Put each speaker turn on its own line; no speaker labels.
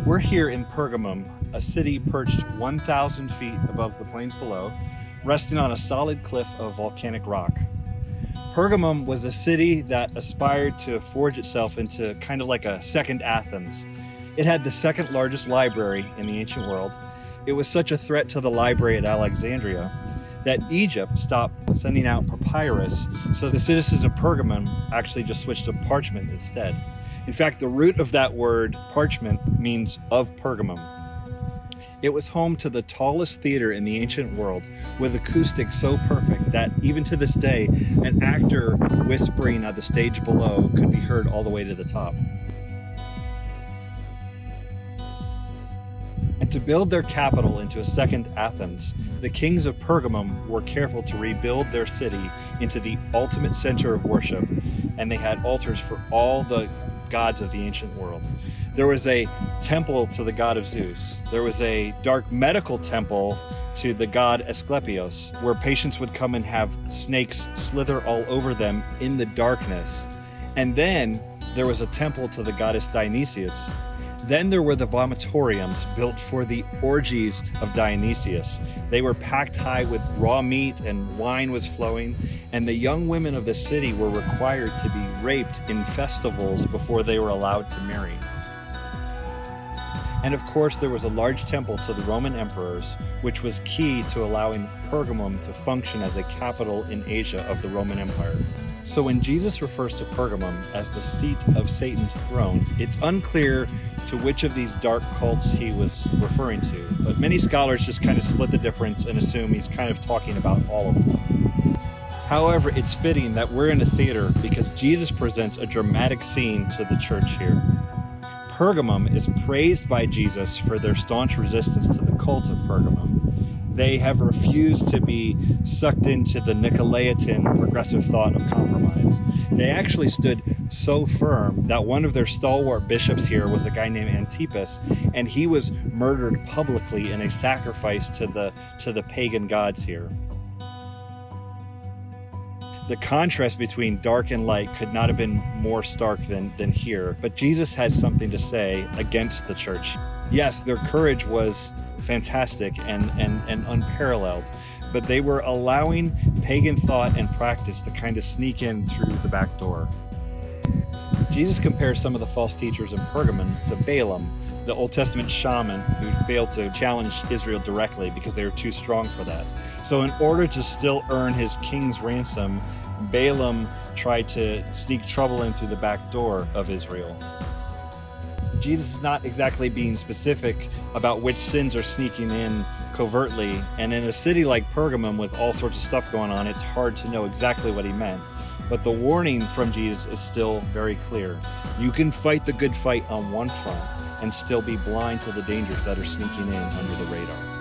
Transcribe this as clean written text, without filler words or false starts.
We're here in Pergamum, a city perched 1,000 feet above the plains below, resting on a solid cliff of volcanic rock. Pergamum was a city that aspired to forge itself into kind of like a second Athens. It had the second largest library in the ancient world. It was such a threat to the library at Alexandria that Egypt stopped sending out papyrus, so the citizens of Pergamum actually just switched to parchment instead. In fact, the root of that word, parchment, means of Pergamum. It was home to the tallest theater in the ancient world, with acoustics so perfect that even to this day, an actor whispering at the stage below could be heard all the way to the top. And to build their capital into a second Athens, the kings of Pergamum were careful to rebuild their city into the ultimate center of worship, and they had altars for all the gods of the ancient world. There was a temple to the god of Zeus. There was a dark medical temple to the god Asclepios, where patients would come and have snakes slither all over them in the darkness. And then there was a temple to the goddess Dionysius. Then there were the vomitoriums built for the orgies of Dionysius. They were packed high with raw meat and wine was flowing, and the young women of the city were required to be raped in festivals before they were allowed to marry. And of course, there was a large temple to the Roman emperors, which was key to allowing Pergamum to function as a capital in Asia of the Roman Empire. So when Jesus refers to Pergamum as the seat of Satan's throne, it's unclear to which of these dark cults he was referring to, but many scholars just kind of split the difference and assume he's kind of talking about all of them. However, it's fitting that we're in a theater because Jesus presents a dramatic scene to the church here. Pergamum is praised by Jesus for their staunch resistance to the cult of Pergamum. They have refused to be sucked into the Nicolaitan progressive thought of compromise. They actually stood so firm that one of their stalwart bishops here was a guy named Antipas, and he was murdered publicly in a sacrifice to the pagan gods here. The contrast between dark and light could not have been more stark than here, but Jesus has something to say against the church. Yes, their courage was fantastic and unparalleled, but they were allowing pagan thought and practice to kind of sneak in through the back door. Jesus compares some of the false teachers in Pergamum to Balaam, the Old Testament shaman who failed to challenge Israel directly because they were too strong for that. So in order to still earn his king's ransom, Balaam tried to sneak trouble in through the back door of Israel. Jesus is not exactly being specific about which sins are sneaking in covertly, and in a city like Pergamum with all sorts of stuff going on, it's hard to know exactly what he meant. But the warning from Jesus is still very clear. You can fight the good fight on one front and still be blind to the dangers that are sneaking in under the radar.